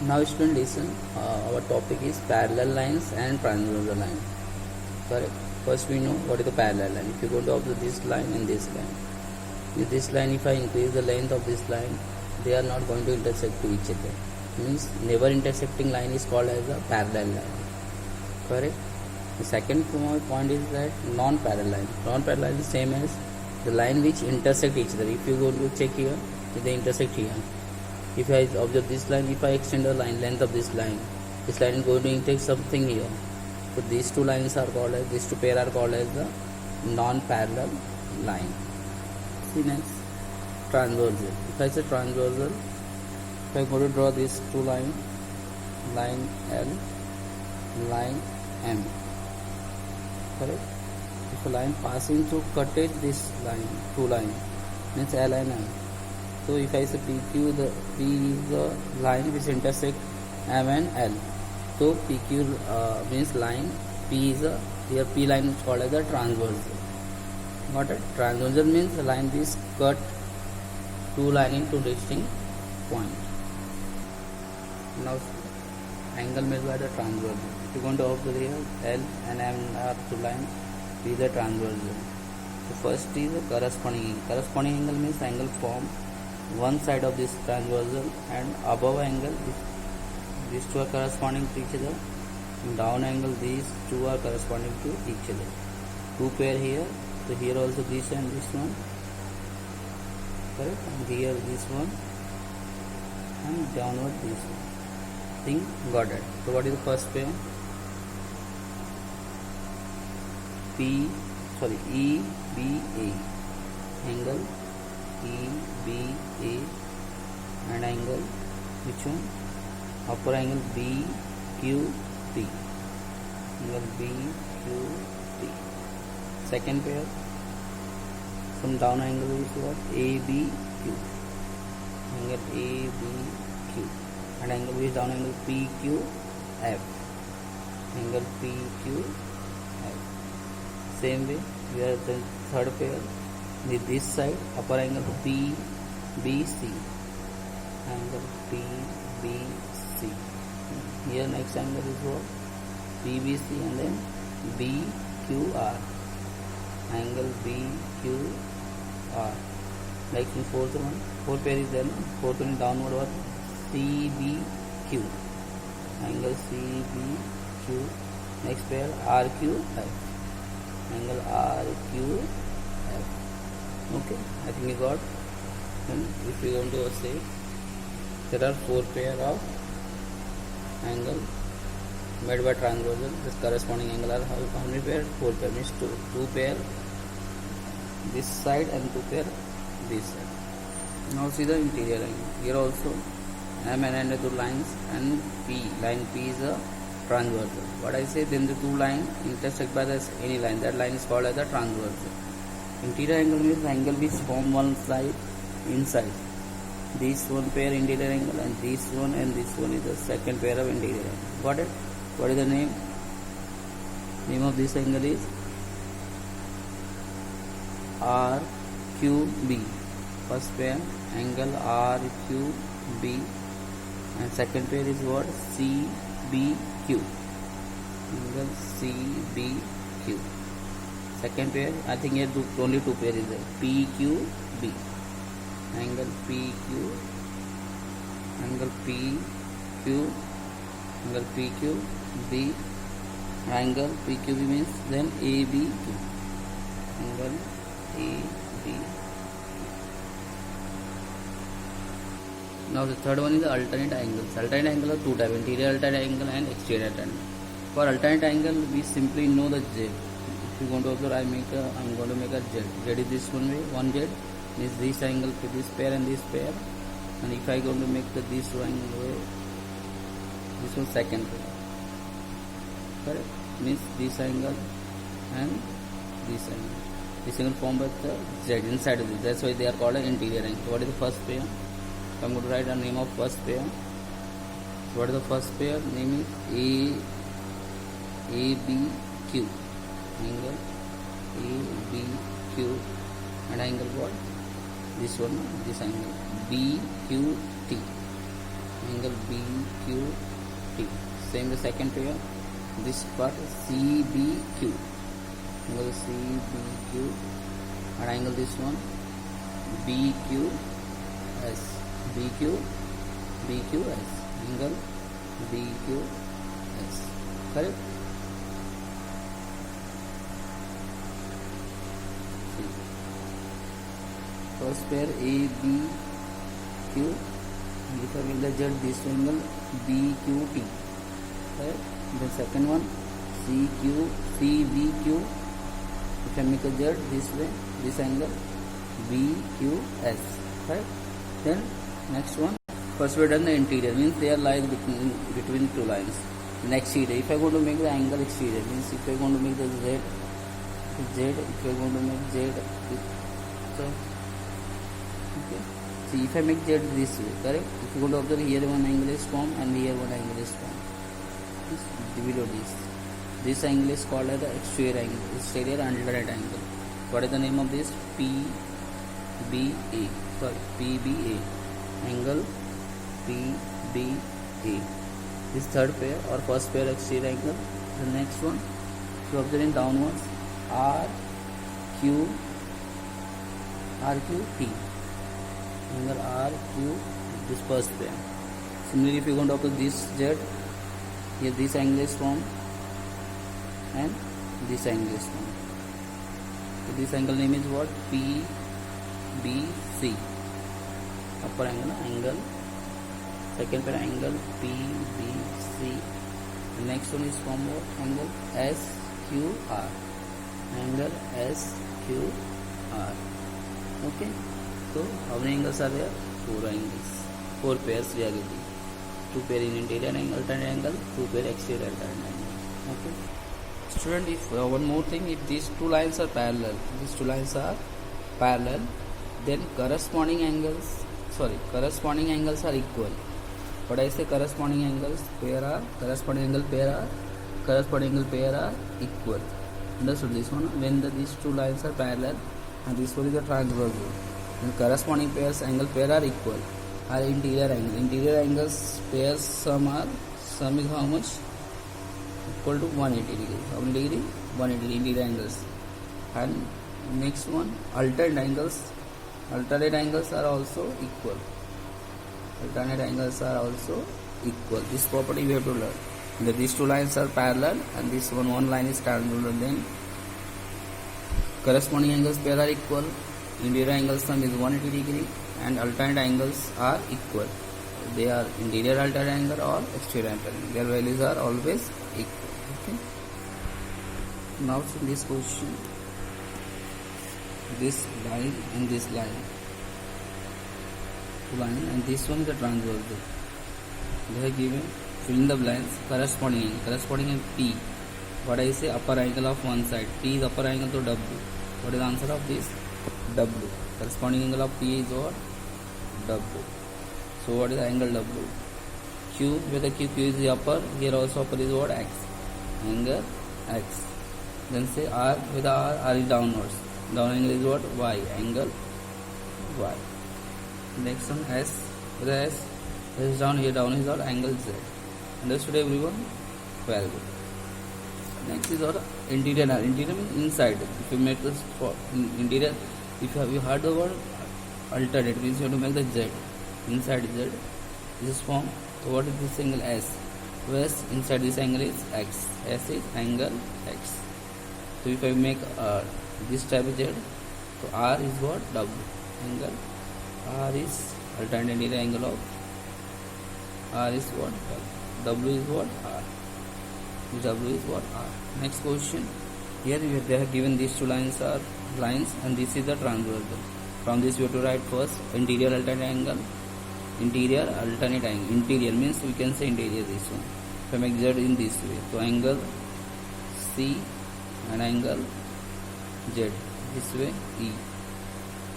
Now student listen, our topic is parallel lines and transversal line. Correct. First we know what is the parallel line. If you go to observe this line and this line, with this line if I increase the length of this line, they are not going to intersect to each other. Means never intersecting line is called as a parallel line. Correct. The second point is that non-parallel line. Non-parallel is same as the line which intersect each other. If you go to check here, they intersect here. If I observe this line, if I extend the length of this line is going to intersect something here. So these two lines are called as, these two pair are called as the non-parallel line. See next, transversal. If I say transversal, if I go to draw these two lines, line L, line M. Correct. If a line passing through cutted this line, two line, means L and M. So if I say PQ, the P is the line which intersect M and L. So PQ means line P is a, here P line is called as a transversal. Got it? Transversal means the line is cut two line into distinct point. Now angle made by the transversal. If you want to observe here, L and M are two lines. P is the transversal. So first is the corresponding angle. Corresponding angle means angle formed one side of this transversal and above angle these two are corresponding to each other, and down angle these two are corresponding to each other. Two pair here, so here also this and this one, correct, and here this one, and downward this one. Thing got it. So what is the first pair? EBA angle EBA and angle which one? Upper angle BQP. Angle BQP. Second pair from down angle is what? ABQ. Angle ABQ and angle which down angle PQF. Angle PQF. Same way we have the third pair. With this side upper angle PBC, angle PBC. Here next angle is what? PBC and then BQR, angle BQR. Next in fourth one, fourth pair is there. Fourth one is downward what? CBQ, angle CBQ. Next pair RQF, angle RQF. Okay, I think you got. And if we want to say there are four pair of angle made by transversal, this corresponding angle are how many pair? Four pair, means two pair this side and two pair this side. Now see the interior angle. Here also M and N are two lines and P, line P is a transversal. What I say, then the two lines intersect by this any line, that line is called as a transversal. Interior angle means angle which form one side inside. This one pair interior angle and this one is the second pair of interior angle. Got it? What is the name? Name of this angle is RQB. First pair angle RQB and second pair is what? CBQ. Angle CBQ. Second pair, I think here only two pair is there. PQB, angle PQ, angle PQ, angle PQB, angle PQB means then ABQ, angle AB. Now the third one is the alternate angles. Alternate angle are two types: interior alternate angle and exterior alternate. For alternate angle, we simply know the Z. If you want to observe, I'm going to make a Z. Z is this one way, one Z is this angle to this pair and this pair. And if I going to make this angle way, this one second pair. Correct? Means this angle and this angle. This angle formed by the Z inside of this. That's why they are called an interior angle. So what is the first pair? So I'm going to write the name of first pair. So what is the first pair? Name is ABQ. Angle ABQ and angle what? This one, this angle BQT. angle BQT. Same the second pair, this part CBQ, angle CBQ, and angle this one BQS, BQS, angle BQS, correct? First pair ABQ, if I make the Z, this angle BQT, right? The second one CBQ, if I make a Z this way, this angle BQS, right? Then next one, first we have done the interior, means they are lies between two lines. The exterior, if I am going to make the angle exterior, means if I am going to make the Z, if I am going to make Z, so okay. See, if I make Z this way, correct? If you go to observe, here one angle is formed and here one angle is formed. Below this angle is called as the exterior angle, exterior alternate angle. What is the name of this? PBA. Sorry, PBA. Angle PBA. This third pair or first pair exterior angle. The next one, if you observe in downwards, RQT. Angle RQ, this first pair. Similarly, if you go to observe this Z, here this angle is formed and this angle is formed. So this angle name is what? PBC. Upper angle. Second pair angle PBC. The next one is formed what? Angle SQR. Angle SQR. Okay. So how many angles are there? 4 angles. 4 pairs we are getting. 2 pair in interior angle, alternate angle, 2 pair exterior alternate angle. Okay. Student, if one more thing, if these two lines are parallel, then corresponding angles are equal. But I say corresponding angle pair are equal. Understood this one? When these two lines are parallel and this one is a transversal, then corresponding angle pair are equal. Are interior angles pairs sum is how much? Equal to 180 degree. How many degree? 180 interior angles. And next one, alternate angles are also equal. This property we have to learn. These two lines are parallel and this one line is transversal, then corresponding angles pair are equal. Interior angle sum is 180 degree and alternate angles are equal. They are interior alternate angle or exterior alternate angle. Their values are always equal. Okay. Now in this question, this line and this line, and this one is the transversal. They are given, fill in the blanks, corresponding angle P. What I say, upper angle of one side. P is upper angle to W. What is the answer of this? W. Corresponding angle of P is what? W. So what is the angle W? Q, where the Q is the upper, here also upper is what? X. Angle X. Then say R, with the R is downwards. Down angle is what? Y. Angle Y. Next one S, with the S is down, here down is what? Angle Z. Understood everyone? Very good. Next is what? Interior. Interior means inside. If you make this for interior, if you heard the word alternate, means you have to make the Z. Inside Z, this is formed. So what is this angle S? So S, inside this angle is X. S is angle X. So if I make this type of Z, so R is what? W. Angle R is alternate angle of R is what? W is what? R. W is what? R. Next question. Here they have given these two lines are lines and this is the transversal. From this we have to write first interior alternate angle. Interior means we can say interior this one. If I make Z in this way, so angle C and angle Z this way E.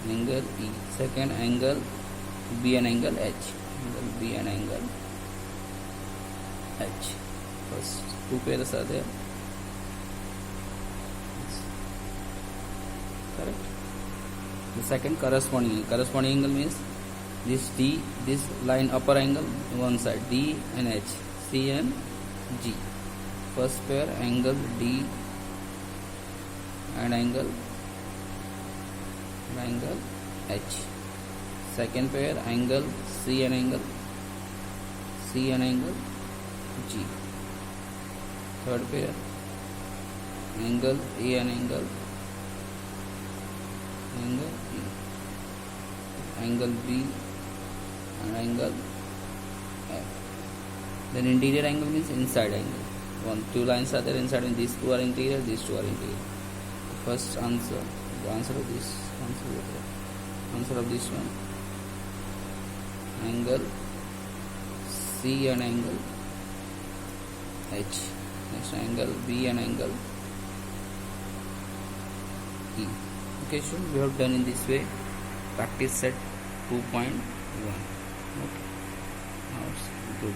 Angle E. Second angle B and angle H. Angle B and angle H. First two pairs are there. Correct. The second corresponding angle means this D, this line upper angle one side, D and H, C and G. First pair angle D and angle H. Second pair angle C and angle G. Third pair angle A and angle E. Angle B and angle F. Then interior angle means inside angle. Two lines are there inside, and these two are interior, these two are interior. First answer, the answer of this one, angle C and angle H. Next angle B and angle E. Okay, so we have done in this way. Practice set 2.1. Okay, now it's good.